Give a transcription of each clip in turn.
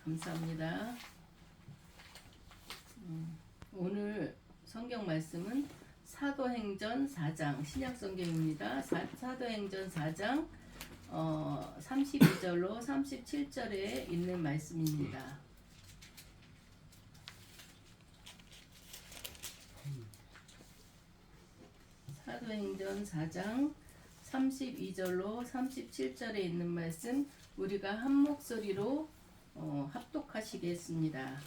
감사합니다. 오늘 성경 말씀은 사도행전 4장 신약 성경입니다. 사도행전 4장 32절로 37절에 있는 말씀입니다. 사도행전 4장 32절로 37절에 있는 말씀 우리가 한 목소리로 합독하시겠습니다.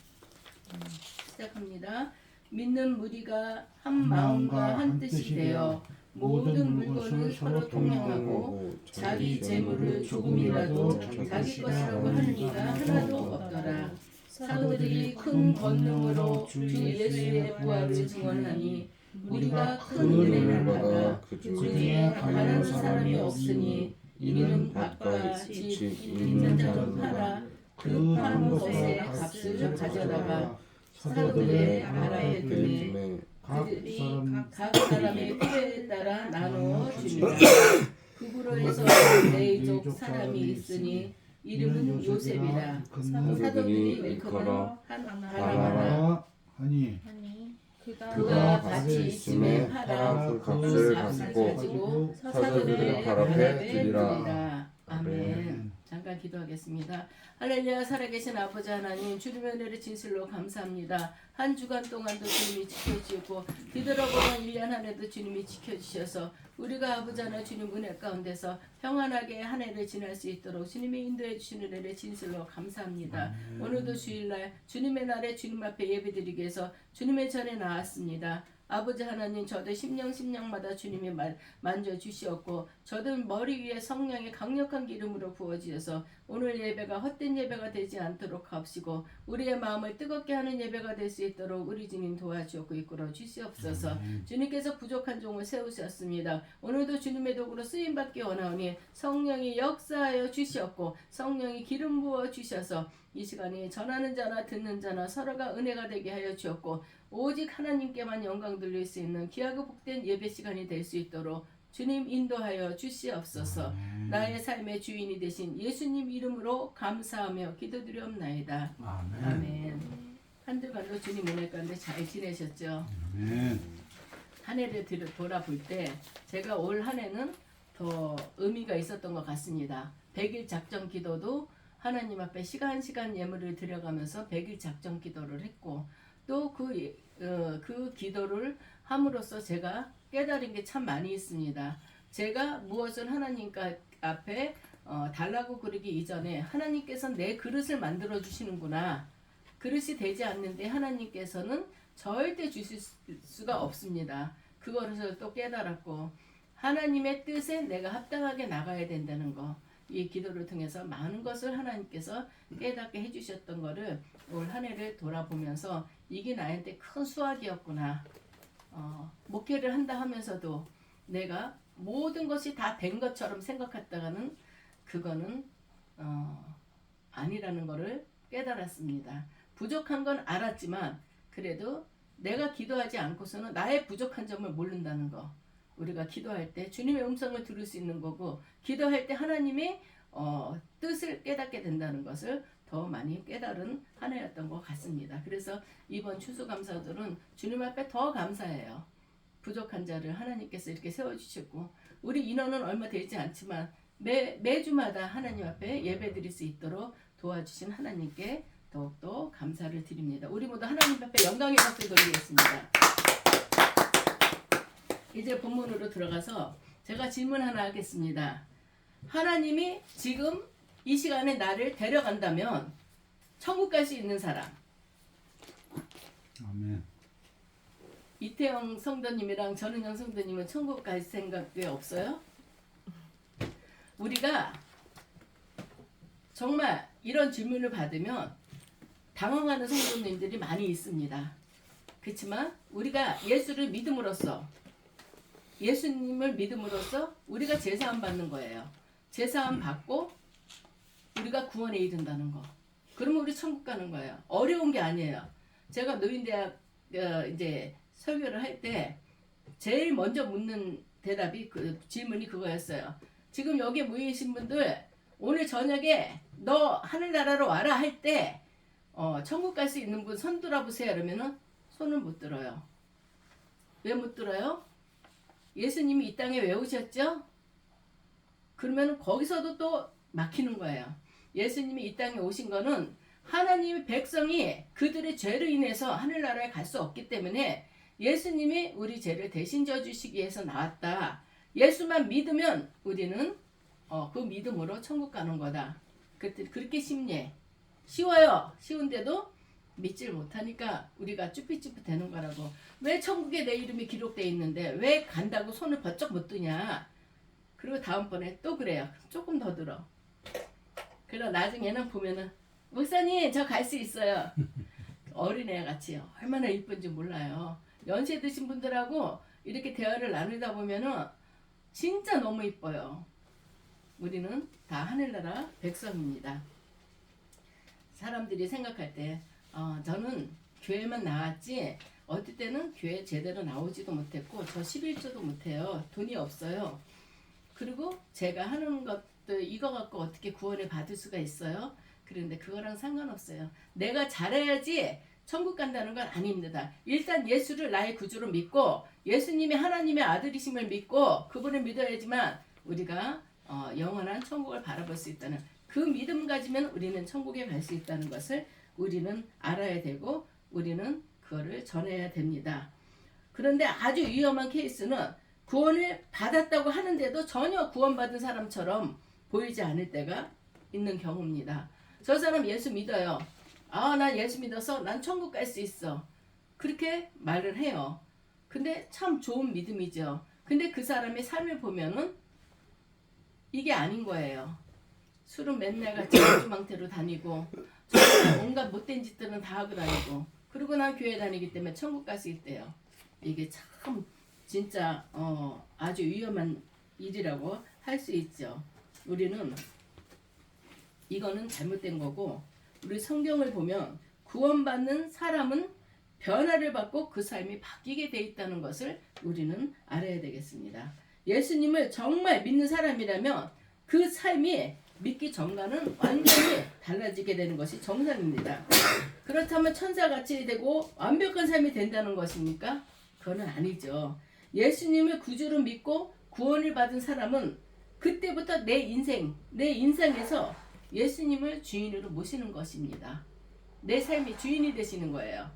시작합니다. 믿는 무리가 한 마음과 한 뜻이 되어 모든 물건을 서로 통용하고 자기 재물을 조금이라도 자기 것이라고 하는 이가 하나도 없더라. 사도들이 큰 권능으로 주 예수의 부활을 증언하니 우리가 큰 은혜를 받아 그 중에 가난한 사람이 없으니 이는 밭과 집 있는 자는 팔아 그 판 것의 값을 가져다가 사도들의 나라에 드네 각 사람의 필요에 따라 나누어 줍니다. 그부로에서 레이족 사람이 있으니 이름은 요셉이라. 사도들이 일컬어 하나하나 하니 그가 같이 있음에 팔아 그 값을 가지고 사도들의 발 앞에 드리라. 아멘. 잠깐 기도하겠습니다. 할렐루야. 살아계신 아버지 하나님, 주님의 은혜를 진실로 감사합니다. 한 주간 동안도 주님이 지켜주시고 뒤돌아보는 1년 한 해도 주님이 지켜주셔서 우리가 아버지 하나 주님 은혜 가운데서 평안하게 한 해를 지날 수 있도록 주님이 인도해 주시는 은혜를 진실로 감사합니다. 오늘도 주일날 주님의 날에 주님 앞에 예배드리기 위해서 주님의 전에 나왔습니다. 아버지 하나님, 저도 심령마다 주님이 만져주시었고 저도 머리 위에 성령의 강력한 기름으로 부어주셔서 오늘 예배가 헛된 예배가 되지 않도록 하옵시고 우리의 마음을 뜨겁게 하는 예배가 될 수 있도록 우리 주님 도와주었고 이끌어 주시옵소서. 주님께서 부족한 종을 세우셨습니다. 오늘도 주님의 도구로 쓰임받기 원하오니 성령이 역사하여 주시었고 성령이 기름 부어 주셔서 이 시간에 전하는 자나 듣는 자나 서로가 은혜가 되게 하여 주었고 오직 하나님께만 영광 돌릴 수 있는 귀하고 복된 예배 시간이 될 수 있도록 주님 인도하여 주시옵소서. 나의 삶의 주인이 되신 예수님 이름으로 감사하며 기도드리옵나이다. 아멘. 한 주간도 주님 은혜 가운데 잘 지내셨죠? 아멘. 한 해를 돌아볼 때 제가 올 한 해는 더 의미가 있었던 것 같습니다. 100일 작정 기도도 하나님 앞에 시간 예물을 드려가면서 100일 작정 기도를 했고 또 그 기도를 함으로써 제가 깨달은 게 참 많이 있습니다. 제가 무엇을 하나님 앞에 달라고 그러기 이전에 하나님께서는 내 그릇을 만들어 주시는구나. 그릇이 되지 않는데 하나님께서는 절대 주실 수가 없습니다. 그것을 또 깨달았고 하나님의 뜻에 내가 합당하게 나가야 된다는 거. 이 기도를 통해서 많은 것을 하나님께서 깨닫게 해주셨던 거를 올 한 해를 돌아보면서 이게 나한테 큰 수확이었구나. 목회를 한다 하면서도 내가 모든 것이 다 된 것처럼 생각했다가는 그거는 아니라는 거를 깨달았습니다. 부족한 건 알았지만 그래도 내가 기도하지 않고서는 나의 부족한 점을 모른다는 거. 우리가 기도할 때 주님의 음성을 들을 수 있는 거고 기도할 때 하나님의 뜻을 깨닫게 된다는 것을 더 많이 깨달은 한 해였던 것 같습니다. 그래서 이번 추수감사절은 주님 앞에 더 감사해요. 부족한 자를 하나님께서 이렇게 세워주셨고 우리 인원은 얼마 되지 않지만 매주마다 하나님 앞에 예배드릴 수 있도록 도와주신 하나님께 더욱더 감사를 드립니다. 우리 모두 하나님 앞에 영광의 박수 드리겠습니다. 이제 본문으로 들어가서 제가 질문 하나 하겠습니다. 하나님이 지금 이 시간에 나를 데려간다면 천국 갈 수 있는 사람. 아멘. 이태영 성도님이랑 전은영 성도님은 천국 갈 생각이 없어요? 우리가 정말 이런 질문을 받으면 당황하는 성도님들이 많이 있습니다. 그렇지만 우리가 예수를 믿음으로써 예수님을 믿음으로써 우리가 제사함 받는 거예요. 제사함 받고 우리가 구원에 이른다는 거. 그러면 우리 천국 가는 거예요. 어려운 게 아니에요. 제가 노인대학 이제 설교를 할 때 제일 먼저 묻는 대답이 질문이 그거였어요. 지금 여기에 모이신 분들 오늘 저녁에 너 하늘나라로 와라 할 때 천국 갈 수 있는 분 손 들어보세요. 그러면은 손을 못 들어요. 왜 못 들어요? 예수님이 이 땅에 왜 오셨죠? 그러면 거기서도 또 막히는 거예요. 예수님이 이 땅에 오신 거는 하나님의 백성이 그들의 죄로 인해서 하늘나라에 갈 수 없기 때문에 예수님이 우리 죄를 대신 져주시기 위해서 나왔다. 예수만 믿으면 우리는 그 믿음으로 천국 가는 거다. 그렇게 쉬워요. 쉬운데도 믿질 못하니까 우리가 쭈삣쭈삣 되는 거라고. 왜 천국에 내 이름이 기록되어 있는데 왜 간다고 손을 번쩍 못 드냐. 그리고 다음번에 또 그래요. 조금 더 들어. 그러다 나중에는 보면은 목사님 저 갈 수 있어요. 어린애 같이 얼마나 이쁜지 몰라요. 연세 드신 분들하고 이렇게 대화를 나누다 보면은 진짜 너무 이뻐요. 우리는 다 하늘나라 백성입니다. 사람들이 생각할 때 저는 교회만 나왔지 어떨 때는 교회 제대로 나오지도 못했고 저 11조도 못해요. 돈이 없어요. 그리고 제가 하는 것도 이거 갖고 어떻게 구원을 받을 수가 있어요? 그런데 그거랑 상관없어요. 내가 잘해야지 천국 간다는 건 아닙니다. 일단 예수를 나의 구주로 믿고 예수님이 하나님의 아들이심을 믿고 그분을 믿어야지만 우리가 영원한 천국을 바라볼 수 있다는 그 믿음 가지면 우리는 천국에 갈 수 있다는 것을 우리는 알아야 되고 우리는 그거를 전해야 됩니다. 그런데 아주 위험한 케이스는 구원을 받았다고 하는데도 전혀 구원받은 사람처럼 보이지 않을 때가 있는 경우입니다. 저 사람 예수 믿어요. 난 예수 믿어서 난 천국 갈 수 있어. 그렇게 말을 해요. 근데 참 좋은 믿음이죠. 근데 그 사람의 삶을 보면은 이게 아닌 거예요. 술은 맨날 같이 주망태로 다니고 온갖 못된 짓들은 다 하고 다니고 그리고 난 교회 다니기 때문에 천국 갈 수 있대요. 이게 참 진짜 아주 위험한 일이라고 할 수 있죠. 우리는 이거는 잘못된 거고 우리 성경을 보면 구원받는 사람은 변화를 받고 그 삶이 바뀌게 돼 있다는 것을 우리는 알아야 되겠습니다. 예수님을 정말 믿는 사람이라면 그 삶이 믿기 전과는 완전히 달라지게 되는 것이 정상입니다. 그렇다면 천사같이 되고 완벽한 삶이 된다는 것입니까? 그건 아니죠. 예수님을 구주로 믿고 구원을 받은 사람은 그때부터 내 인생에서 예수님을 주인으로 모시는 것입니다. 내 삶이 주인이 되시는 거예요.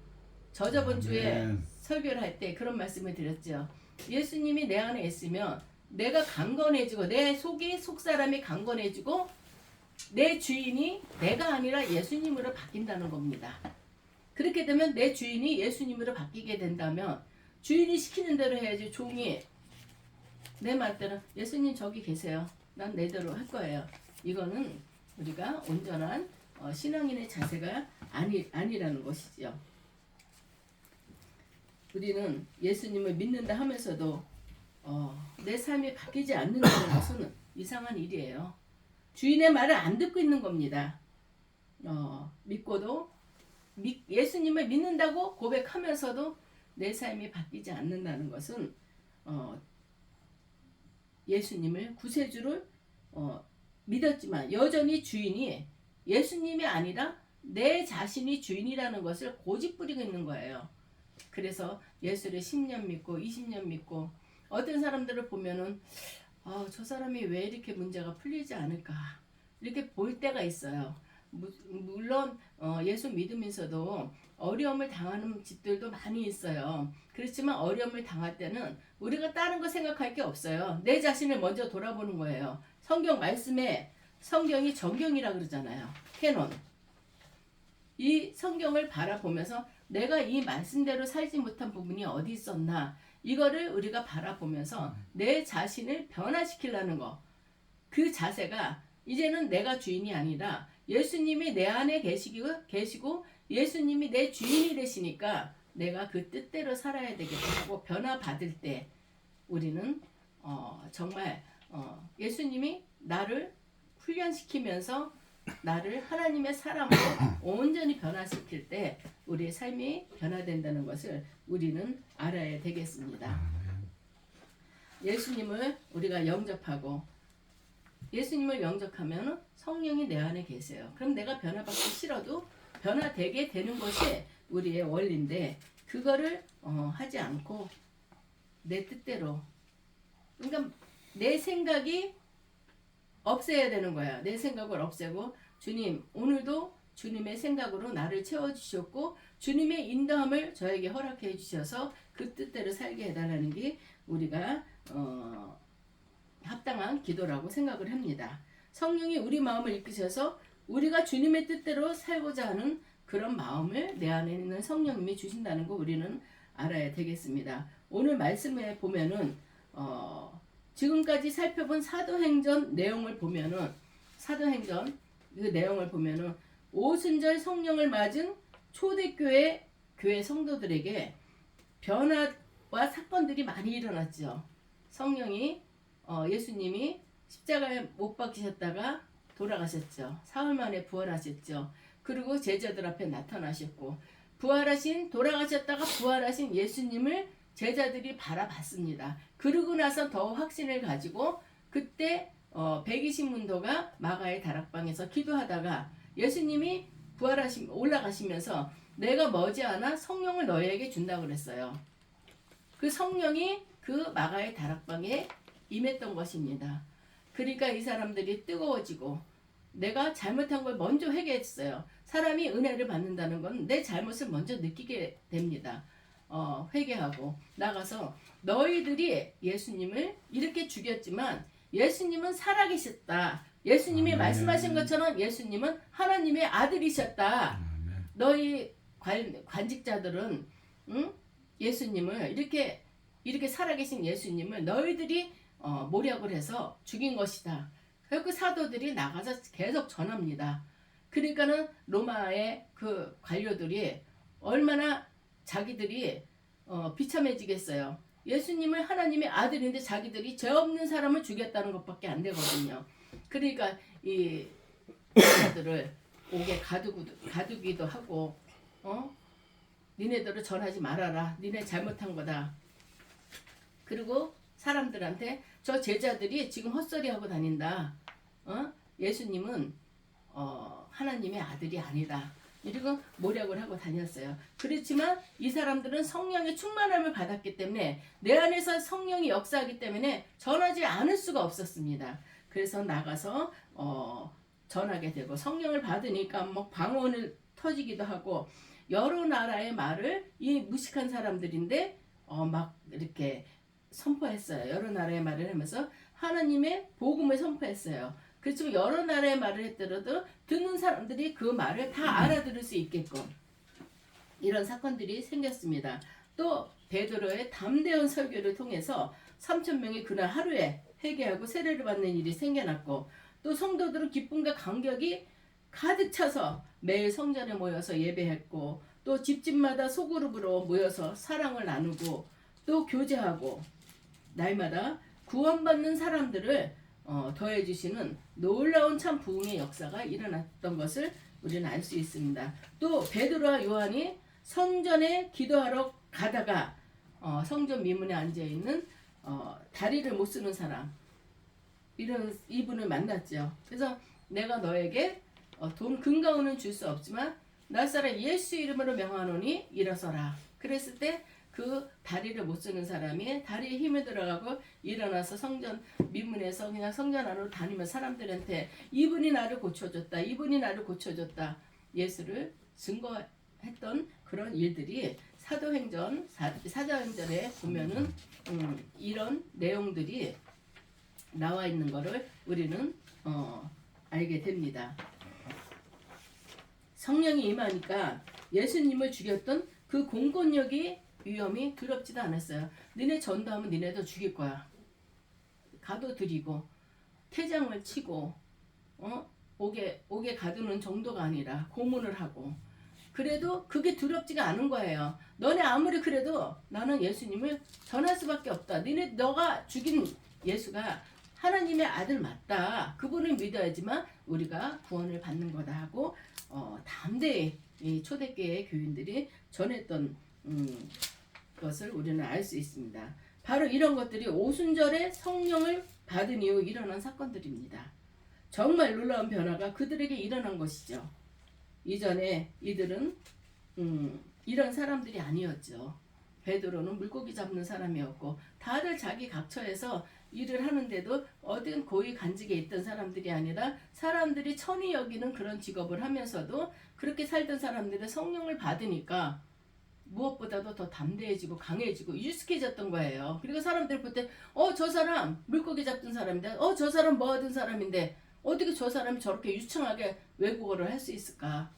저번 주에 설교를 할 때 그런 말씀을 드렸죠. 예수님이 내 안에 있으면 내가 강건해지고 내 속사람이 강건해지고 내 주인이 내가 아니라 예수님으로 바뀐다는 겁니다. 그렇게 되면 내 주인이 예수님으로 바뀌게 된다면 주인이 시키는 대로 해야지 종이 내 말대로 예수님 저기 계세요. 난 내대로 할 거예요. 이거는 우리가 온전한 신앙인의 자세가 아니라는 것이죠. 우리는 예수님을 믿는다 하면서도 내 삶이 바뀌지 않는다는 것은 이상한 일이에요. 주인의 말을 안 듣고 있는 겁니다. 믿고도 예수님을 믿는다고 고백하면서도 내 삶이 바뀌지 않는다는 것은 예수님을 구세주를 믿었지만 여전히 주인이 예수님이 아니라 내 자신이 주인이라는 것을 고집부리고 있는 거예요. 그래서 예수를 10년 믿고 20년 믿고 어떤 사람들을 보면은 저 사람이 왜 이렇게 문제가 풀리지 않을까 이렇게 볼 때가 있어요. 물론 예수 믿으면서도 어려움을 당하는 집들도 많이 있어요. 그렇지만 어려움을 당할 때는 우리가 다른 거 생각할 게 없어요. 내 자신을 먼저 돌아보는 거예요. 성경 말씀에 성경이 정경이라 그러잖아요. 캐논. 이 성경을 바라보면서 내가 이 말씀대로 살지 못한 부분이 어디 있었나 이거를 우리가 바라보면서 내 자신을 변화시키려는 거. 그 자세가 이제는 내가 주인이 아니라 예수님이 내 안에 계시고 예수님이 내 주인이 되시니까 내가 그 뜻대로 살아야 되겠다고 변화받을 때 우리는 정말 예수님이 나를 훈련시키면서 나를 하나님의 사람으로 온전히 변화시킬 때 우리의 삶이 변화된다는 것을 우리는 알아야 되겠습니다. 예수님을 우리가 영접하고 예수님을 영접하면 성령이 내 안에 계세요. 그럼 내가 변화받기 싫어도 변화되게 되는 것이 우리의 원리인데 그거를 하지 않고 내 뜻대로, 그러니까 내 생각이 없애야 되는 거야. 내 생각을 없애고 주님 오늘도 주님의 생각으로 나를 채워주셨고 주님의 인도함을 저에게 허락해 주셔서 그 뜻대로 살게 해달라는 게 우리가 합당한 기도라고 생각을 합니다. 성령이 우리 마음을 이끄셔서 우리가 주님의 뜻대로 살고자 하는 그런 마음을 내 안에 있는 성령님이 주신다는 거 우리는 알아야 되겠습니다. 오늘 말씀에 보면은 지금까지 살펴본 사도행전 내용을 보면은 사도행전 그 내용을 보면은 오순절 성령을 맞은 초대교회 교회 성도들에게 변화와 사건들이 많이 일어났죠. 성령이 예수님이 십자가에 못 박히셨다가 돌아가셨죠. 사흘 만에 부활하셨죠. 그리고 제자들 앞에 나타나셨고 부활하신 돌아가셨다가 부활하신 예수님을 제자들이 바라봤습니다. 그러고 나서 더 확신을 가지고 그때 120문도가 마가의 다락방에서 기도하다가 예수님이 올라가시면서 내가 머지않아 성령을 너희에게 준다고 그랬어요. 그 성령이 그 마가의 다락방에 임했던 것입니다. 그러니까 이 사람들이 뜨거워지고 내가 잘못한 걸 먼저 회개했어요. 사람이 은혜를 받는다는 건 내 잘못을 먼저 느끼게 됩니다. 회개하고 나가서 너희들이 예수님을 이렇게 죽였지만 예수님은 살아계셨다. 예수님이 말씀하신 것처럼 예수님은 하나님의 아들이셨다. 너희 관직자들은 예수님을 이렇게 살아계신 예수님을 너희들이 모략을 해서 죽인 것이다. 그 사도들이 나가서 계속 전합니다. 그러니까는 로마의 그 관료들이 얼마나 자기들이 비참해지겠어요. 예수님을 하나님의 아들인데 자기들이 죄 없는 사람을 죽였다는 것밖에 안 되거든요. 그러니까 이 자들을 옥에 가두기도 하고 니네들을 전하지 말아라. 니네 잘못한 거다. 그리고 사람들한테 저 제자들이 지금 헛소리하고 다닌다. 예수님은 하나님의 아들이 아니다. 이러고 모략을 하고 다녔어요. 그렇지만 이 사람들은 성령의 충만함을 받았기 때문에 내 안에서 성령이 역사하기 때문에 전하지 않을 수가 없었습니다. 그래서 나가서 전하게 되고 성령을 받으니까 뭐 방언을 터지기도 하고 여러 나라의 말을 이 무식한 사람들인데 막 이렇게 선포했어요. 여러 나라의 말을 하면서 하나님의 복음을 선포했어요. 그렇지만 여러 나라의 말을 했더라도 듣는 사람들이 그 말을 다 알아들을 수 있게끔 이런 사건들이 생겼습니다. 또 베드로의 담대한 설교를 통해서 3,000명이 그날 하루에 회개하고 세례를 받는 일이 생겨났고 또 성도들은 기쁨과 감격이 가득 차서 매일 성전에 모여서 예배했고 또 집집마다 소그룹으로 모여서 사랑을 나누고 또 교제하고 날마다 구원받는 사람들을 더해주시는 놀라운 참 부흥의 역사가 일어났던 것을 우리는 알 수 있습니다. 또 베드로와 요한이 성전에 기도하러 가다가 성전 미문에 앉아있는 다리를 못 쓰는 사람 이분을 만났죠. 그래서 내가 너에게 돈 금가운은 줄 수 없지만 나사렛 예수 이름으로 명하노니 일어서라. 그랬을 때 그 다리를 못 쓰는 사람이 다리에 힘이 들어가고 일어나서 성전 미문에서 그냥 성전 안으로 다니면 사람들한테 이분이 나를 고쳐줬다. 이분이 나를 고쳐줬다. 예수를 증거했던 그런 일들이 사도행전에 보면은 이런 내용들이 나와 있는 것을 우리는 알게 됩니다. 성령이 임하니까 예수님을 죽였던 그 공권력이 위험이 두렵지도 않았어요. 니네 전도하면 니네도 죽일 거야. 가둬들이고 태장을 치고 옥에 가두는 정도가 아니라 고문을 하고 그래도 그게 두렵지가 않은 거예요. 너네 아무리 그래도 나는 예수님을 전할 수밖에 없다. 너가 죽인 예수가 하나님의 아들 맞다. 그분을 믿어야지만 우리가 구원을 받는 거다 하고 담대히 이 초대교회 교인들이 전했던 것을 우리는 알 수 있습니다. 바로 이런 것들이 오순절에 성령을 받은 이후 일어난 사건들입니다. 정말 놀라운 변화가 그들에게 일어난 것이죠. 이전에 이들은 이런 사람들이 아니었죠. 베드로는 물고기 잡는 사람이었고 다들 자기 각처에서 일을 하는데도 어딘 고위 간직에 있던 사람들이 아니라 사람들이 천히 여기는 그런 직업을 하면서도 그렇게 살던 사람들은 성령을 받으니까 무엇보다도 더 담대해지고 강해지고 유숙해졌던 거예요. 그리고 사람들이 볼 때 저 사람 물고기 잡던 사람인데 저 사람 뭐 하던 사람인데 어떻게 저 사람이 저렇게 유창하게 외국어를 할 수 있을까.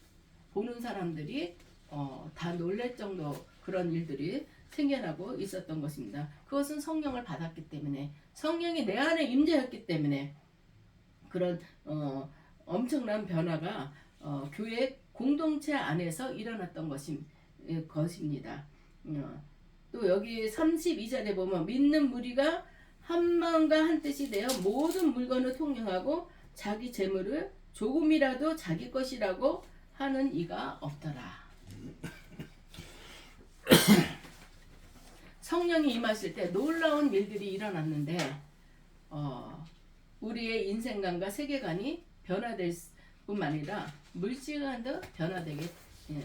보는 사람들이 다 놀랄 정도 그런 일들이 생겨나고 있었던 것입니다. 그것은 성령을 받았기 때문에 성령이 내 안에 임재했기 때문에 그런 엄청난 변화가 교회 공동체 안에서 일어났던 것입니다. 또 여기 32절에 보면 믿는 무리가 한 마음과 한 뜻이 되어 모든 물건을 통용하고 자기 재물을 조금이라도 자기 것이라고 하는 이가 없더라. 성령이 임하실 때 놀라운 일들이 일어났는데 우리의 인생관과 세계관이 변화될 뿐만 아니라 물질관도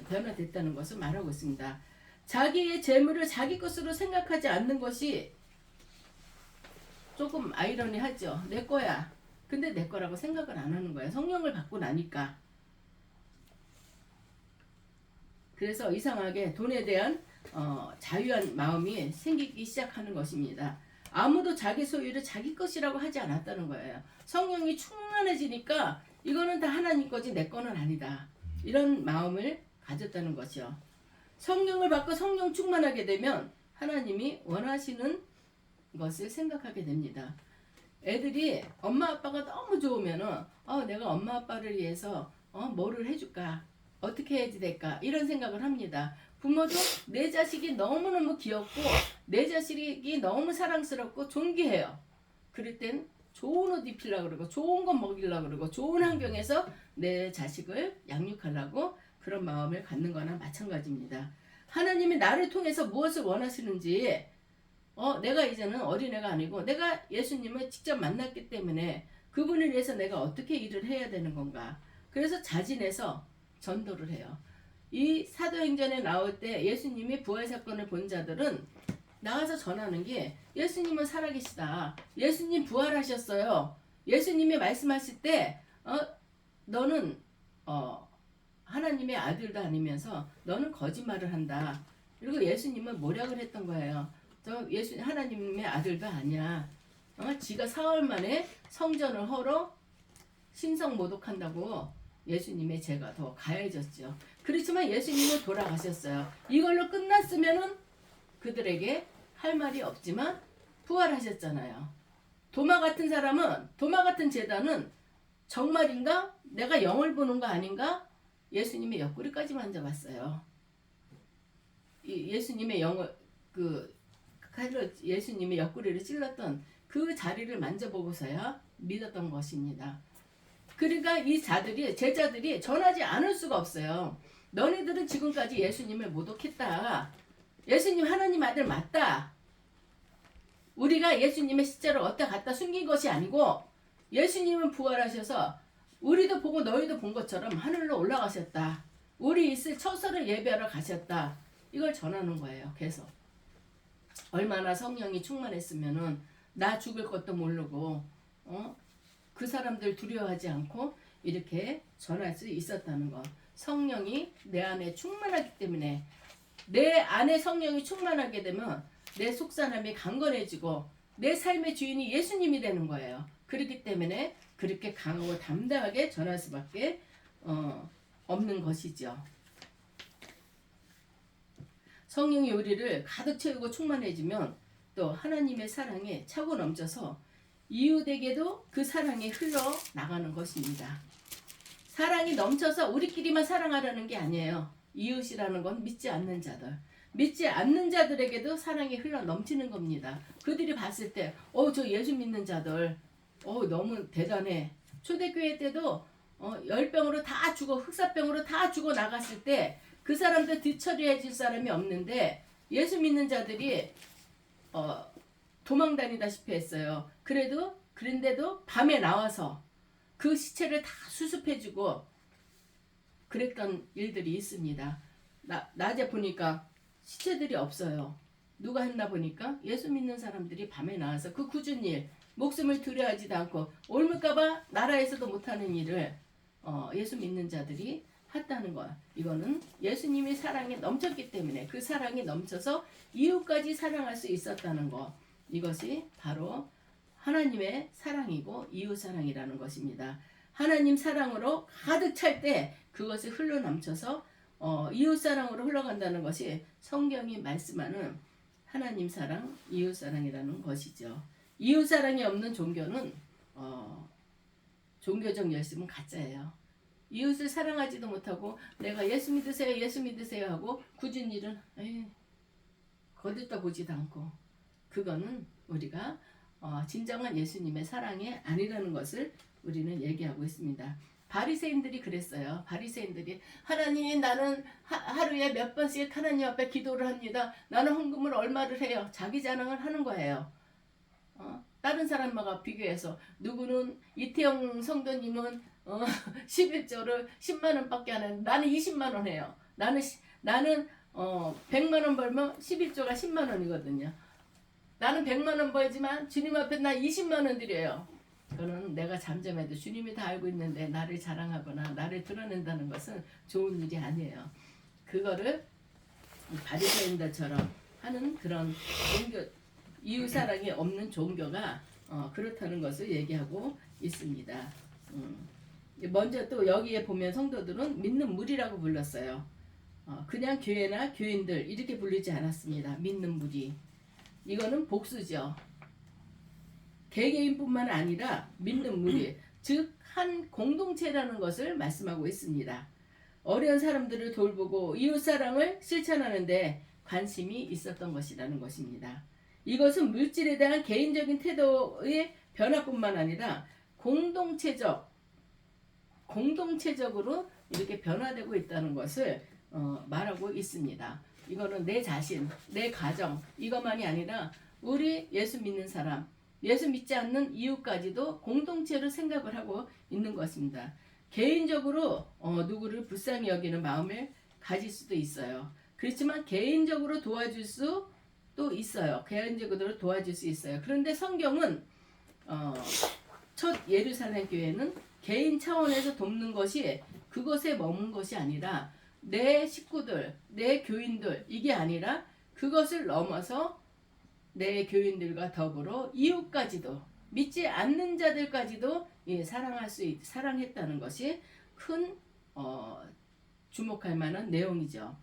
변화됐다는 것을 말하고 있습니다. 자기의 재물을 자기 것으로 생각하지 않는 것이 조금 아이러니하죠. 내 거야. 근데 내 거라고 생각을 안 하는 거야. 성령을 받고 나니까. 그래서 이상하게 돈에 대한 자유한 마음이 생기기 시작하는 것입니다. 아무도 자기 소유를 자기 것이라고 하지 않았다는 거예요. 성령이 충만해지니까 이거는 다 하나님 거지 내 거는 아니다. 이런 마음을 가졌다는 것이요. 성령을 받고 성령 충만하게 되면 하나님이 원하시는 것을 생각하게 됩니다. 애들이 엄마 아빠가 너무 좋으면은 내가 엄마 아빠를 위해서 뭐를 해줄까? 어떻게 해야지 될까? 이런 생각을 합니다. 부모도 내 자식이 너무너무 귀엽고 내 자식이 너무 사랑스럽고 존귀해요. 그럴 땐 좋은 옷 입히려고 그러고 좋은 거 먹이려고 그러고 좋은 환경에서 내 자식을 양육하려고 그런 마음을 갖는 거나 마찬가지입니다. 하나님이 나를 통해서 무엇을 원하시는지 내가 이제는 어린애가 아니고 내가 예수님을 직접 만났기 때문에 그분을 위해서 내가 어떻게 일을 해야 되는 건가. 그래서 자진해서 전도를 해요. 이 사도행전에 나올 때 예수님이 부활사건을 본 자들은 나가서 전하는 게 예수님은 살아계시다. 예수님 부활하셨어요. 예수님이 말씀하실 때 너는 하나님의 아들도 아니면서 너는 거짓말을 한다. 그리고 예수님은 모략을 했던 거예요. 하나님의 아들도 아니야. 지가 사흘 만에 성전을 헐어 신성 모독한다고 예수님의 죄가 더 가해졌죠. 그렇지만 예수님은 돌아가셨어요. 이걸로 끝났으면은 그들에게 할 말이 없지만 부활하셨잖아요. 도마 같은 사람은 도마 같은 제단은 정말인가? 내가 영을 보는 거 아닌가? 예수님의 옆구리까지 만져봤어요. 예수님의 영을 칼로 예수님의 옆구리를 찔렀던 그 자리를 만져보고서야 믿었던 것입니다. 그러니까 이 제자들이 전하지 않을 수가 없어요. 너희들은 지금까지 예수님을 모독했다. 예수님 하나님 아들 맞다. 우리가 예수님의 십자를 어디다 갖다 숨긴 것이 아니고 예수님은 부활하셔서 우리도 보고 너희도 본 것처럼 하늘로 올라가셨다. 우리 있을 처소를 예배하러 가셨다. 이걸 전하는 거예요. 계속. 얼마나 성령이 충만했으면은 나 죽을 것도 모르고 그 사람들 두려워하지 않고 이렇게 전할 수 있었다는 것. 성령이 내 안에 충만하기 때문에 내 안에 성령이 충만하게 되면 내 속사람이 강건해지고 내 삶의 주인이 예수님이 되는 거예요. 그렇기 때문에 그렇게 강하고 담대하게 전할 수밖에 없는 것이죠. 성령이 우리를 가득 채우고 충만해지면 또 하나님의 사랑에 차고 넘쳐서 이웃에게도 그 사랑이 흘러나가는 것입니다. 사랑이 넘쳐서 우리끼리만 사랑하려는 게 아니에요. 이웃이라는 건 믿지 않는 자들. 믿지 않는 자들에게도 사랑이 흘러 넘치는 겁니다. 그들이 봤을 때 저 예수 믿는 자들 너무 대단해. 초대교회 때도 열병으로 다 죽어 흑사병으로 다 죽어 나갔을 때 그 사람들 뒤처리해 줄 사람이 없는데 예수 믿는 자들이 도망 다니다시피 했어요. 그런데도 밤에 나와서 그 시체를 다 수습해주고 그랬던 일들이 있습니다. 낮에 보니까 시체들이 없어요. 누가 했나 보니까 예수 믿는 사람들이 밤에 나와서 그 굳은 일, 목숨을 두려워하지도 않고 옮을까봐 나라에서도 못하는 일을 예수 믿는 자들이 했다는 거야. 이거는 예수님이 사랑에 넘쳤기 때문에 그 사랑이 넘쳐서 이웃까지 사랑할 수 있었다는 거. 이것이 바로 하나님의 사랑이고 이웃 사랑이라는 것입니다. 하나님 사랑으로 가득 찰 때 그것이 흘러 넘쳐서 이웃 사랑으로 흘러간다는 것이 성경이 말씀하는 하나님 사랑, 이웃 사랑이라는 것이죠. 이웃 사랑이 없는 종교는 종교적 열심은 가짜예요. 이웃을 사랑하지도 못하고 내가 예수 믿으세요, 예수 믿으세요 하고 굳은 일은 거들떠 보지도 않고 그거는 우리가 진정한 예수님의 사랑이 아니라는 것을 우리는 얘기하고 있습니다. 바리새인들이 그랬어요. 바리새인들이 하나님 나는 하루에 몇 번씩 하나님 앞에 기도를 합니다. 나는 헌금을 얼마를 해요. 자기 자랑을 하는 거예요. 다른 사람과 비교해서 누구는 이태영 성도님은 11조를 10만 원밖에 안 해요. 나는 20만 원 해요. 나는 100만 원 벌면 11조가 10만 원이거든요. 나는 100만 원 벌지만 주님 앞에 나 20만 원 드려요. 그거는 내가 잠잠해도 주님이 다 알고 있는데 나를 자랑하거나 나를 드러낸다는 것은 좋은 일이 아니에요. 그거를 바리새인들처럼 하는 그런 종교, 이웃사랑이 없는 종교가 그렇다는 것을 얘기하고 있습니다. 먼저 또 여기에 보면 성도들은 믿는 무리라고 불렀어요. 그냥 교회나 교인들 이렇게 부르지 않았습니다. 믿는 무리. 이거는 복수죠. 개개인뿐만 아니라 믿는 무리, 즉 한 공동체라는 것을 말씀하고 있습니다. 어려운 사람들을 돌보고 이웃사랑을 실천하는데 관심이 있었던 것이라는 것입니다. 이것은 물질에 대한 개인적인 태도의 변화뿐만 아니라 공동체적으로 이렇게 변화되고 있다는 것을 말하고 있습니다. 이거는 내 자신, 내 가정 이것만이 아니라 우리 예수 믿는 사람, 예수 믿지 않는 이웃까지도 공동체로 생각을 하고 있는 것입니다. 개인적으로 누구를 불쌍히 여기는 마음을 가질 수도 있어요. 그렇지만 개인적으로 도와줄 수도 있어요. 개인적으로 도와줄 수 있어요. 그런데 성경은 첫 예루살렘 교회는 개인 차원에서 돕는 것이 그것에 머문 것이 아니라 내 식구들, 내 교인들 이게 아니라 그것을 넘어서 내 교인들과 더불어 이웃까지도 믿지 않는 자들까지도 사랑했다는 것이 큰 주목할 만한 내용이죠.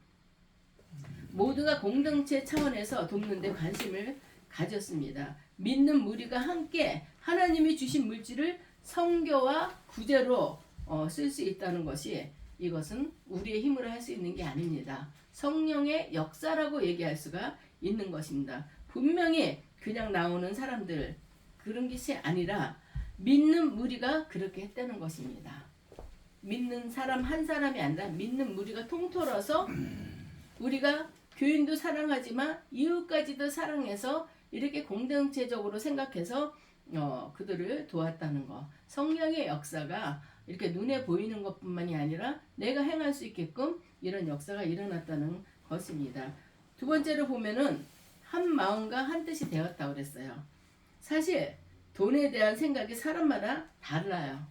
모두가 공동체 차원에서 돕는 데 관심을 가졌습니다. 믿는 무리가 함께 하나님이 주신 물질을 선교와 구제로 쓸 수 있다는 것이 이것은 우리의 힘으로 할 수 있는 게 아닙니다. 성령의 역사라고 얘기할 수가 있는 것입니다. 분명히 그냥 나오는 사람들 그런 것이 아니라 믿는 무리가 그렇게 했다는 것입니다. 믿는 사람 한 사람이 아니라 믿는 무리가 통틀어서 우리가 교인도 사랑하지만 이웃까지도 사랑해서 이렇게 공동체적으로 생각해서 그들을 도왔다는 것. 성령의 역사가 이렇게 눈에 보이는 것뿐만이 아니라 내가 행할 수 있게끔 이런 역사가 일어났다는 것입니다. 두 번째로 보면은 한 마음과 한 뜻이 되었다고 그랬어요. 사실 돈에 대한 생각이 사람마다 달라요.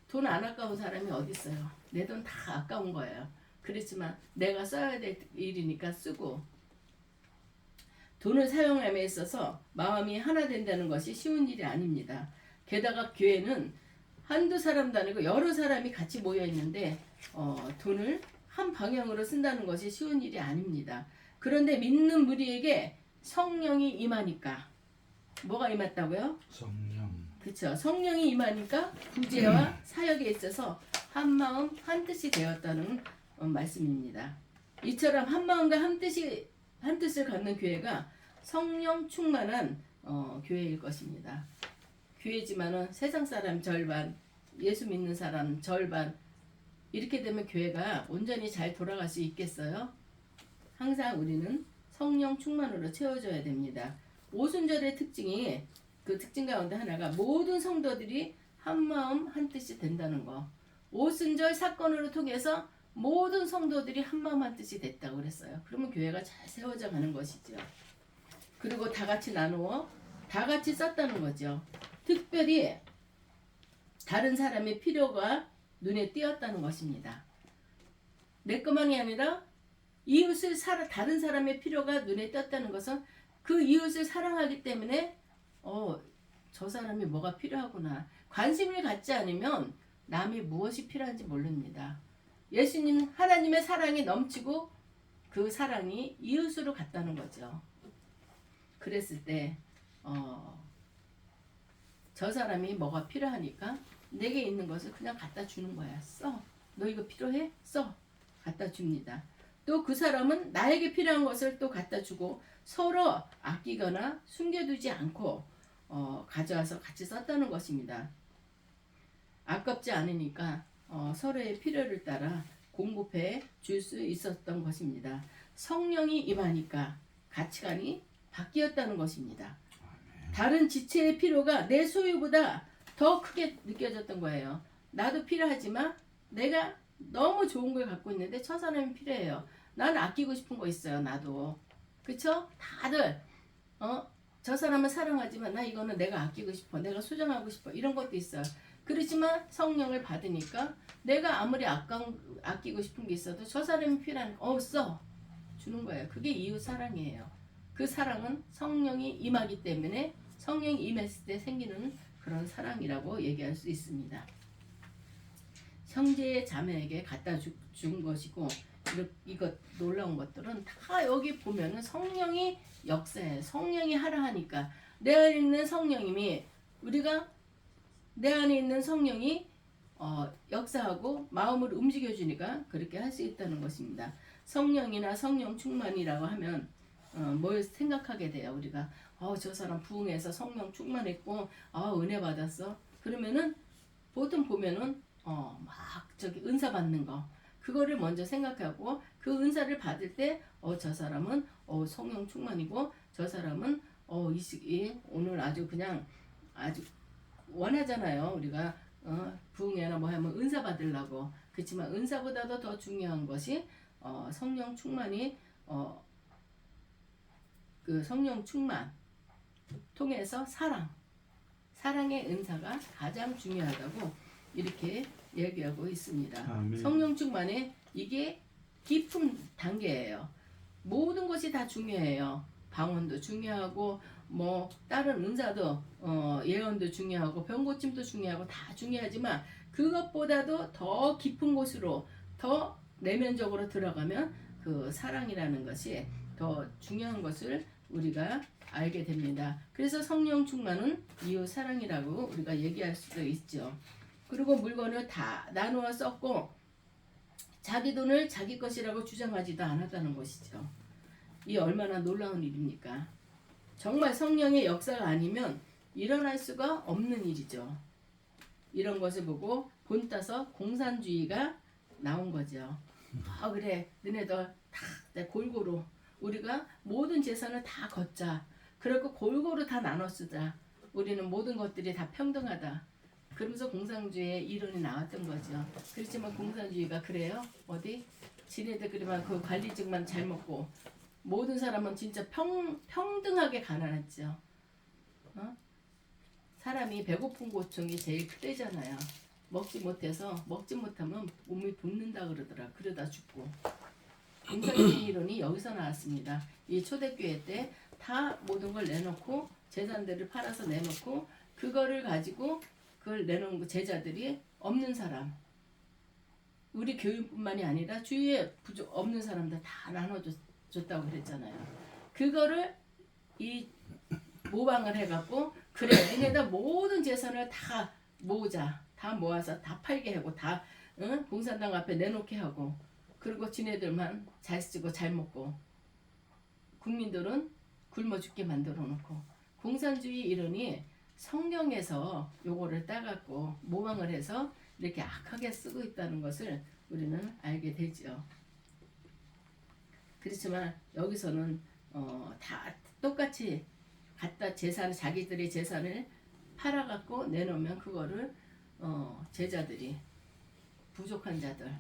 돈 안 아까운 사람이 어디 있어요? 내 돈 다 아까운 거예요. 그렇지만 내가 써야 될 일이니까 쓰고 돈을 사용함에 있어서 마음이 하나 된다는 것이 쉬운 일이 아닙니다. 게다가 교회는 한두 사람도 아니고 여러 사람이 같이 모여 있는데 돈을 한 방향으로 쓴다는 것이 쉬운 일이 아닙니다. 그런데 믿는 무리에게 성령이 임하니까 뭐가 임했다고요? 성령. 그렇죠. 성령이 임하니까 구제와 사역에 있어서 한 마음 한 뜻이 되었다는 말씀입니다. 이처럼 한 마음과 한 뜻을 갖는 교회가 성령 충만한 교회일 것입니다. 교회지만은 세상 사람 절반, 예수 믿는 사람 절반 이렇게 되면 교회가 온전히 잘 돌아갈 수 있겠어요? 항상 우리는 성령 충만으로 채워져야 됩니다. 오순절의 특징이 그 특징 가운데 하나가 모든 성도들이 한마음 한뜻이 된다는 거. 오순절 사건으로 통해서 모든 성도들이 한마음 한뜻이 됐다고 그랬어요. 그러면 교회가 잘 세워져 가는 것이죠. 그리고 다 같이 나누어 다 같이 썼다는 거죠. 특별히 다른 사람의 필요가 눈에 띄었다는 것입니다. 내 것만이 아니라 이웃을 다른 사람의 필요가 눈에 띄었다는 것은 그 이웃을 사랑하기 때문에 저 사람이 뭐가 필요하구나. 관심을 갖지 않으면 남이 무엇이 필요한지 모릅니다. 예수님 하나님의 사랑이 넘치고 그 사랑이 이웃으로 갔다는 거죠. 그랬을 때 저 사람이 뭐가 필요하니까 내게 있는 것을 그냥 갖다 주는 거야. 써. 너 이거 필요해? 써. 갖다 줍니다. 또 그 사람은 나에게 필요한 것을 또 갖다 주고 서로 아끼거나 숨겨두지 않고 가져와서 같이 썼다는 것입니다. 아깝지 않으니까 서로의 필요를 따라 공급해 줄 수 있었던 것입니다. 성령이 임하니까 가치관이 바뀌었다는 것입니다. 다른 지체의 필요가 내 소유보다 더 크게 느껴졌던 거예요. 나도 필요하지만 내가 너무 좋은 걸 갖고 있는데 저 사람이 필요해요. 난 아끼고 싶은 거 있어요. 나도. 그쵸? 다들 저 사람은 사랑하지만 나 이거는 내가 아끼고 싶어. 내가 소장하고 싶어. 이런 것도 있어요. 그렇지만 성령을 받으니까 내가 아무리 아끼고 싶은 게 있어도 저 사람이 필요하니까 써. 주는 거예요. 그게 이웃 사랑이에요. 그 사랑은 성령이 임하기 때문에 성령이 임했을 때 생기는 그런 사랑이라고 얘기할 수 있습니다. 형제 자매에게 갖다 준 것이고 이것 놀라운 것들은 다 여기 보면은 성령이 역사해. 성령이 하라 하니까 내 안에 있는 성령님이 우리가 내 안에 있는 성령이 역사하고 마음을 움직여주니까 그렇게 할 수 있다는 것입니다. 성령이나 성령 충만이라고 하면 뭘 생각하게 돼요. 우리가 저 사람 부흥해서 성령 충만했고 은혜 받았어. 그러면은 보통 보면은 막 저기 은사 받는 거 그거를 먼저 생각하고 그 은사를 받을 때 저 사람은 성령 충만이고 저 사람은 이 시기 오늘 아주 그냥 아주 원하잖아요. 우리가 부흥회나 뭐 하면 은사 받으려고. 그렇지만 은사보다도 더 중요한 것이 성령 충만이 그 성령 충만 통해서 사랑의 은사가 가장 중요하다고 이렇게 얘기하고 있습니다. 아멘. 성령 충만에 이게 깊은 단계예요. 모든 것이 다 중요해요. 방언도 중요하고 뭐 다른 은사도 예언도 중요하고 병고침도 중요하고 다 중요하지만 그것보다도 더 깊은 곳으로 더 내면적으로 들어가면 그 사랑이라는 것이 더 중요한 것을 우리가 알게 됩니다. 그래서 성령 충만은 이웃 사랑이라고 우리가 얘기할 수도 있죠. 그리고 물건을 다 나누어 썼고 자기 돈을 자기 것이라고 주장하지도 않았다는 것이죠. 이 얼마나 놀라운 일입니까? 정말 성령의 역사가 아니면 일어날 수가 없는 일이죠. 이런 것을 보고 본따서 공산주의가 나온 거죠. 그래 너네들 다 골고루 우리가 모든 재산을 다 걷자. 그리고 골고루 다 나눠 쓰자. 우리는 모든 것들이 다 평등하다. 그러면서 공산주의의 이론이 나왔던 거죠. 그렇지만 공산주의가 그래요? 어디? 지네들 그러면 그 관리직만 잘 먹고 모든 사람은 진짜 평등하게 가난했죠. 사람이 배고픈 고통이 제일 크대잖아요. 먹지 못하면 몸이 붓는다 그러더라. 그러다 죽고. 공산주의 이론이 여기서 나왔습니다. 이 초대교회 때 다 모든 걸 내놓고 재산들을 팔아서 내놓고 그거를 가지고 그걸 내놓은 제자들이 없는 사람 우리 교인뿐만이 아니라 주위에 없는 사람들 다 나눠줬다고 그랬잖아요. 그거를 이 모방을 해갖고 그래 니네들 모든 재산을 다 모으자. 다 모아서 다 팔게 하고 다 공산당 앞에 내놓게 하고 그리고 지네들만 잘 쓰고 잘 먹고 국민들은 굶어 죽게 만들어 놓고 공산주의 이론이 성경에서 요거를 따갖고 모방을 해서 이렇게 악하게 쓰고 있다는 것을 우리는 알게 되죠. 그렇지만 여기서는 다 똑같이 갖다 자기들의 재산을 팔아갖고 내놓으면 그거를 제자들이 부족한 자들,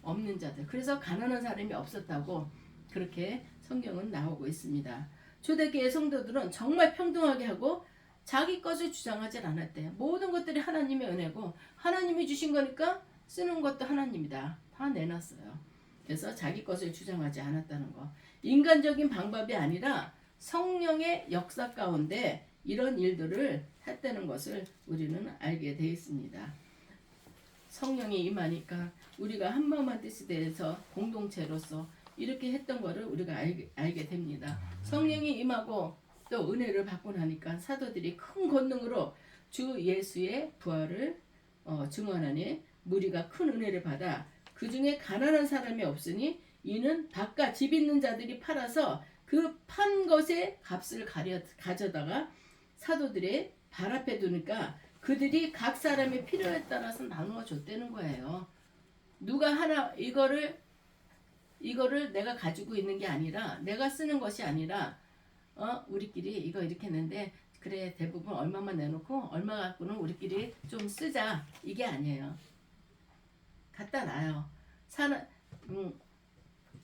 없는 자들, 그래서 가난한 사람이 없었다고 그렇게 성경은 나오고 있습니다. 초대교회 성도들은 정말 평등하게 하고 자기 것을 주장하지 않았대요. 모든 것들이 하나님의 은혜고 하나님이 주신 거니까 쓰는 것도 하나님이다. 다 내놨어요. 그래서 자기 것을 주장하지 않았다는 거. 인간적인 방법이 아니라 성령의 역사 가운데 이런 일들을 했다는 것을 우리는 알게 되어 있습니다. 성령이 임하니까 우리가 한 마음 한 뜻에 대해서 공동체로서 이렇게 했던 거를 우리가 알게 됩니다. 성령이 임하고 또 은혜를 받고 나니까 사도들이 큰 권능으로 주 예수의 부활을 증언하니 무리가 큰 은혜를 받아 그 중에 가난한 사람이 없으니 이는 밭과 집 있는 자들이 팔아서 그 판 것의 값을 가져다가 사도들의 발 앞에 두니까 그들이 각 사람의 필요에 따라서 나누어 줬다는 거예요. 누가 하나 이거를 내가 가지고 있는 게 아니라 내가 쓰는 것이 아니라 우리끼리 이거 이렇게 했는데 그래 대부분 얼마만 내놓고 얼마 갖고는 우리끼리 좀 쓰자 이게 아니에요. 갖다 놔요.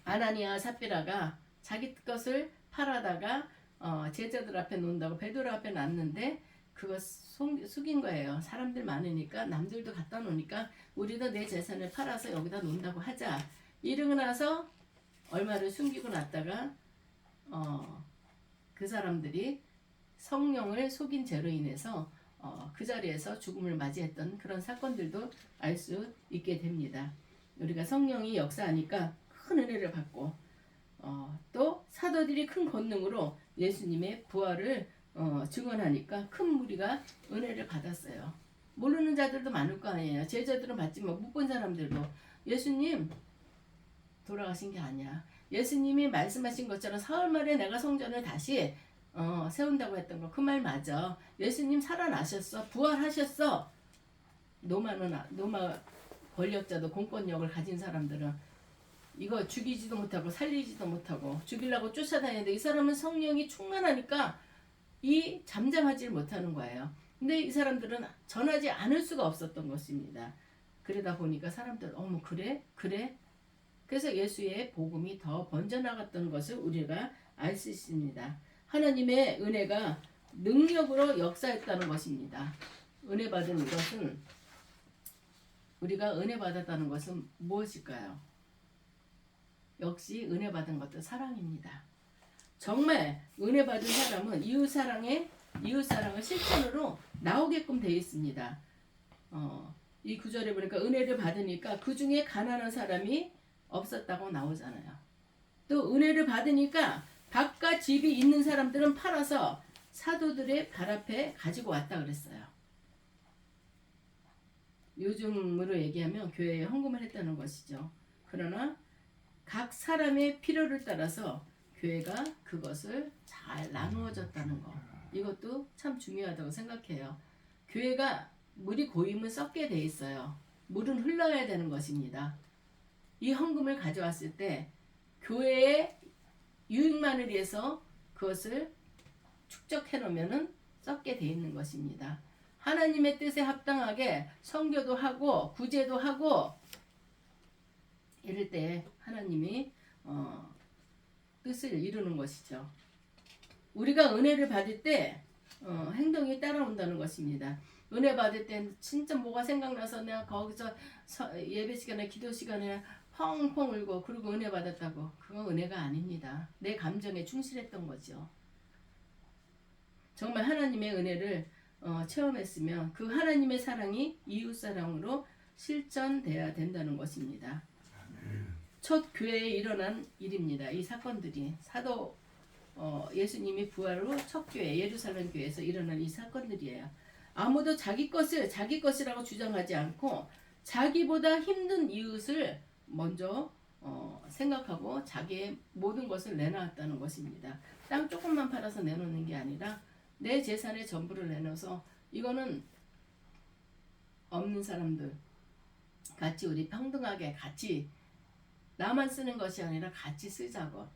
아나니아 삽비라가 자기 것을 팔아다가 제자들 앞에 놓는다고 베드로 앞에 놨는데 그거 숙인 거예요. 사람들 많으니까 남들도 갖다 놓으니까 우리도 내 재산을 팔아서 여기다 놓는다고 하자. 이러고 나서 얼마를 숨기고 놨다가 그 사람들이 성령을 속인 죄로 인해서 그 자리에서 죽음을 맞이했던 그런 사건들도 알 수 있게 됩니다. 우리가 성령이 역사하니까 큰 은혜를 받고 또 사도들이 큰 권능으로 예수님의 부활을 증언하니까 큰 무리가 은혜를 받았어요. 모르는 자들도 많을 거 아니에요. 제자들은 받지만 못 본 사람들도 예수님 돌아가신 게 아니야. 예수님이 말씀하신 것처럼 사흘 만에 내가 성전을 다시 세운다고 했던 거 그 말 맞아. 예수님 살아나셨어. 부활하셨어. 로마 권력자도 공권력을 가진 사람들은 이거 죽이지도 못하고 살리지도 못하고 죽이려고 쫓아다니는데 이 사람은 성령이 충만하니까 이 잠잠하지 못하는 거예요. 근데 이 사람들은 전하지 않을 수가 없었던 것입니다. 그러다 보니까 사람들 어머 그래? 그래서 예수의 복음이 더 번져나갔던 것을 우리가 알 수 있습니다. 하나님의 은혜가 능력으로 역사했다는 것입니다. 은혜 받은 것은 우리가 은혜 받았다는 것은 무엇일까요? 역시 은혜 받은 것도 사랑입니다. 정말 은혜 받은 사람은 이웃사랑을 실천으로 나오게끔 되어 있습니다. 이 구절에 보니까 은혜를 받으니까 그 중에 가난한 사람이 없었다고 나오잖아요. 또 은혜를 받으니까 밭과 집이 있는 사람들은 팔아서 사도들의 발 앞에 가지고 왔다 그랬어요. 요즘으로 얘기하면 교회에 헌금을 했다는 것이죠. 그러나 각 사람의 필요를 따라서 교회가 그것을 잘 나누어졌다는 거. 이것도 참 중요하다고 생각해요. 교회가 물이 고이면 썩게 돼 있어요. 물은 흘러야 되는 것입니다. 이 헌금을 가져왔을 때 교회의 유익만을 위해서 그것을 축적해 놓으면 썩게 돼 있는 것입니다. 하나님의 뜻에 합당하게 선교도 하고 구제도 하고 이럴 때 하나님이 뜻을 이루는 것이죠. 우리가 은혜를 받을 때 행동이 따라온다는 것입니다. 은혜 받을 때 진짜 뭐가 생각나서 내가 거기서 예배 시간에 기도 시간에 펑펑 울고 그리고 은혜 받았다고 그건 은혜가 아닙니다. 내 감정에 충실했던 거죠. 정말 하나님의 은혜를 체험했으면 그 하나님의 사랑이 이웃사랑으로 실천돼야 된다는 것입니다. 첫 교회에 일어난 일입니다. 이 사건들이 사도 예수님이 부활로 첫 교회 예루살렘 교회에서 일어난 이 사건들이에요. 아무도 자기 것이라고 주장하지 않고 자기보다 힘든 이웃을 먼저 생각하고 자기의 모든 것을 내놓았다는 것입니다. 땅 조금만 팔아서 내놓는 게 아니라 내 재산의 전부를 내놓아서 이거는 없는 사람들 같이 우리 평등하게 같이 나만 쓰는 것이 아니라 같이 쓰자고.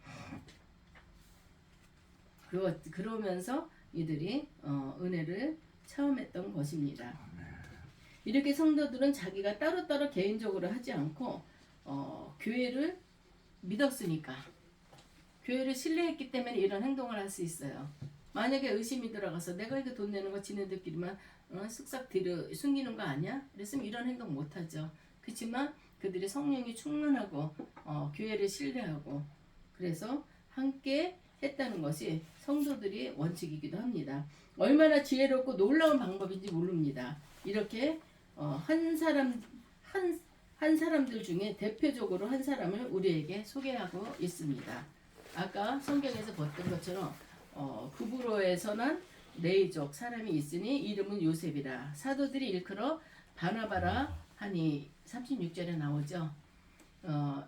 그러면서 이들이 은혜를 체험했던 것입니다. 이렇게 성도들은 자기가 따로따로 개인적으로 하지 않고 교회를 믿었으니까, 교회를 신뢰했기 때문에 이런 행동을 할 수 있어요. 만약에 의심이 들어가서 내가 이거 돈 내는 거 지네들끼리만 쓱싹 숨기는 거 아니야? 그랬으면 이런 행동 못하죠. 그렇지만 그들이 성령이 충만하고 교회를 신뢰하고 그래서 함께 했다는 것이 성도들이 원칙이기도 합니다. 얼마나 지혜롭고 놀라운 방법인지 모릅니다. 이렇게 한 사람들 중에 대표적으로 한 사람을 우리에게 소개하고 있습니다. 아까 성경에서 봤던 것처럼 구브로에서 난 네이족 사람이 있으니 이름은 요셉이라. 사도들이 일컬어 바나바라 하니 36절에 나오죠.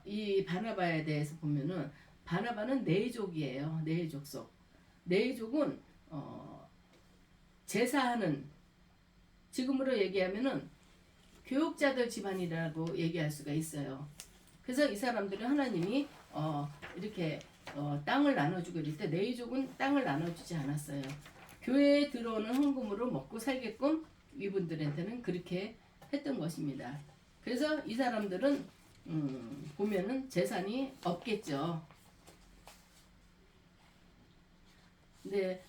이 바나바에 대해서 보면은 바나바는 네이족이에요. 네이족 속. 네이족은 제사하는, 지금으로 얘기하면은 교육자들 집안이라고 얘기할 수가 있어요. 그래서 이 사람들은 하나님이 이렇게 땅을 나눠주고 이럴 때 네이족은 땅을 나눠주지 않았어요. 교회에 들어오는 헌금으로 먹고 살게끔 이분들한테는 그렇게 했던 것입니다. 그래서 이 사람들은 보면은 재산이 없겠죠. 근데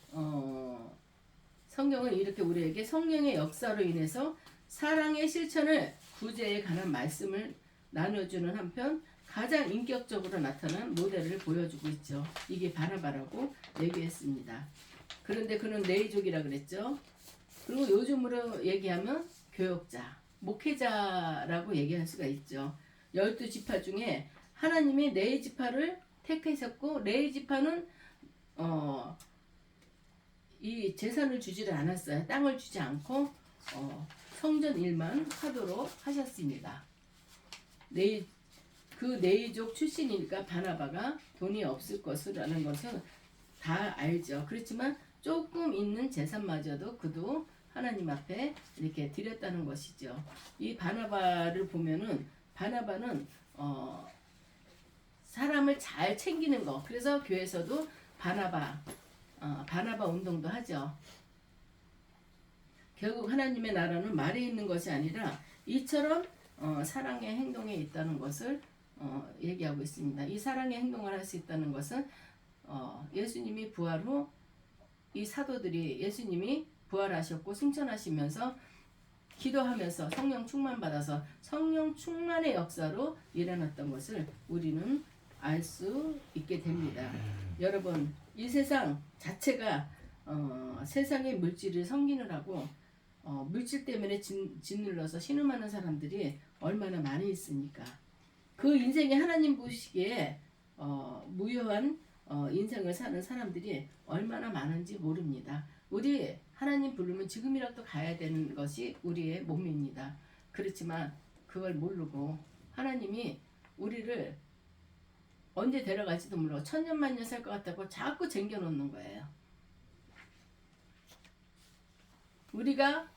성경은 이렇게 우리에게 성령의 역사로 인해서 사랑의 실천을 구제에 관한 말씀을 나눠주는 한편 가장 인격적으로 나타난 모델을 보여주고 있죠. 이게 바나바라고 얘기했습니다. 그런데 그는 네이족이라 그랬죠. 그리고 요즘으로 얘기하면 교역자, 목회자라고 얘기할 수가 있죠. 12지파 중에 하나님이 네 지파를 택하셨고 네 지파는 이 재산을 주지를 않았어요. 땅을 주지 않고 성전 일만 하도록 하셨습니다. 그 네이족 출신이니까 바나바가 돈이 없을 것이라는 것은 다 알죠. 그렇지만 조금 있는 재산마저도 그도 하나님 앞에 이렇게 드렸다는 것이죠. 이 바나바를 보면은 바나바는 사람을 잘 챙기는 거. 그래서 교회에서도 바나바 운동도 하죠. 결국 하나님의 나라는 말에 있는 것이 아니라 이처럼 사랑의 행동에 있다는 것을 얘기하고 있습니다. 이 사랑의 행동을 할 수 있다는 것은 예수님이 부활 후 이 사도들이 예수님이 부활하셨고 승천하시면서 기도하면서 성령 충만 받아서 성령 충만의 역사로 일어났던 것을 우리는 알 수 있게 됩니다. 여러분, 이 세상 자체가 세상의 물질을 섬기느라고 물질 때문에 짓눌러서 신음하는 사람들이 얼마나 많이 있습니까? 그 인생에 하나님 보시기에 무효한 인생을 사는 사람들이 얼마나 많은지 모릅니다. 우리 하나님 부르면 지금이라도 가야 되는 것이 우리의 몸입니다. 그렇지만 그걸 모르고 하나님이 우리를 언제 데려갈지도 모르고 천년만년 살 것 같다고 자꾸 쟁겨놓는 거예요. 우리가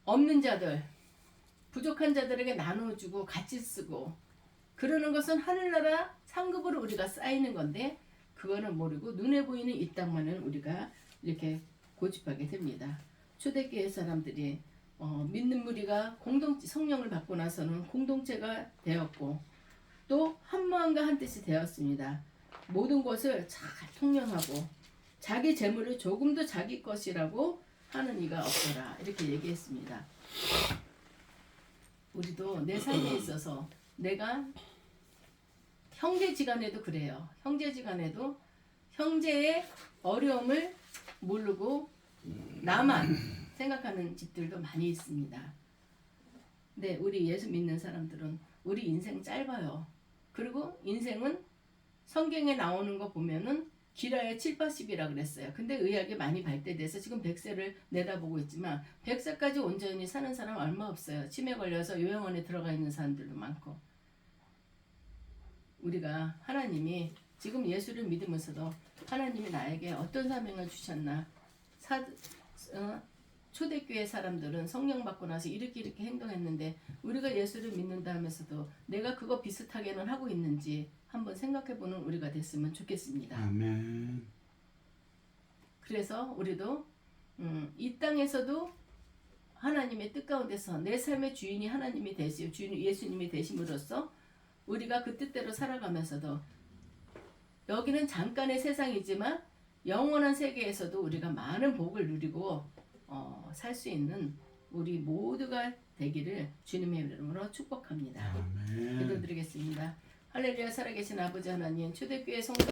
없는 자들, 부족한 자들에게 나눠주고 같이 쓰고 그러는 것은 하늘나라 상급으로 우리가 쌓이는 건데 그거는 모르고 눈에 보이는 이 땅만은 우리가 이렇게 고집하게 됩니다. 초대교회 사람들이 믿는 무리가 성령을 받고 나서는 공동체가 되었고 또 한마음과 한뜻이 되었습니다. 모든 것을 잘 통념하고 자기 재물을 조금도 자기 것이라고 하는 이가 없더라 이렇게 얘기했습니다. 우리도 내 삶에 있어서 내가 형제지간에도 그래요. 형제지간에도 형제의 어려움을 모르고 나만 생각하는 집들도 많이 있습니다. 근데 우리 예수 믿는 사람들은 우리 인생 짧아요. 그리고 인생은 성경에 나오는 거 보면은 길어야 7, 80이라 그랬어요. 근데 의학이 많이 발달돼서 지금 100세를 내다보고 있지만 100세까지 온전히 사는 사람 얼마 없어요. 치매 걸려서 요양원에 들어가 있는 사람들도 많고 우리가 하나님이 지금 예수를 믿으면서도 하나님이 나에게 어떤 사명을 주셨나 초대교회 사람들은 성령 받고 나서 이렇게 행동했는데 우리가 예수를 믿는다 하면서도 내가 그거 비슷하게는 하고 있는지 한번 생각해보는 우리가 됐으면 좋겠습니다. 아멘. 그래서 우리도 이 땅에서도 하나님의 뜻 가운데서 내 삶의 주인이 하나님이 되시, 주인 예수님이 되심으로써 우리가 그 뜻대로 살아가면서도 여기는 잠깐의 세상이지만 영원한 세계에서도 우리가 많은 복을 누리고 살 수 있는 우리 모두가 되기를 주님의 이름으로 축복합니다. 아멘. 기도드리겠습니다. 할렐루야. 살아계신 아버지 하나님, 초대교회 성도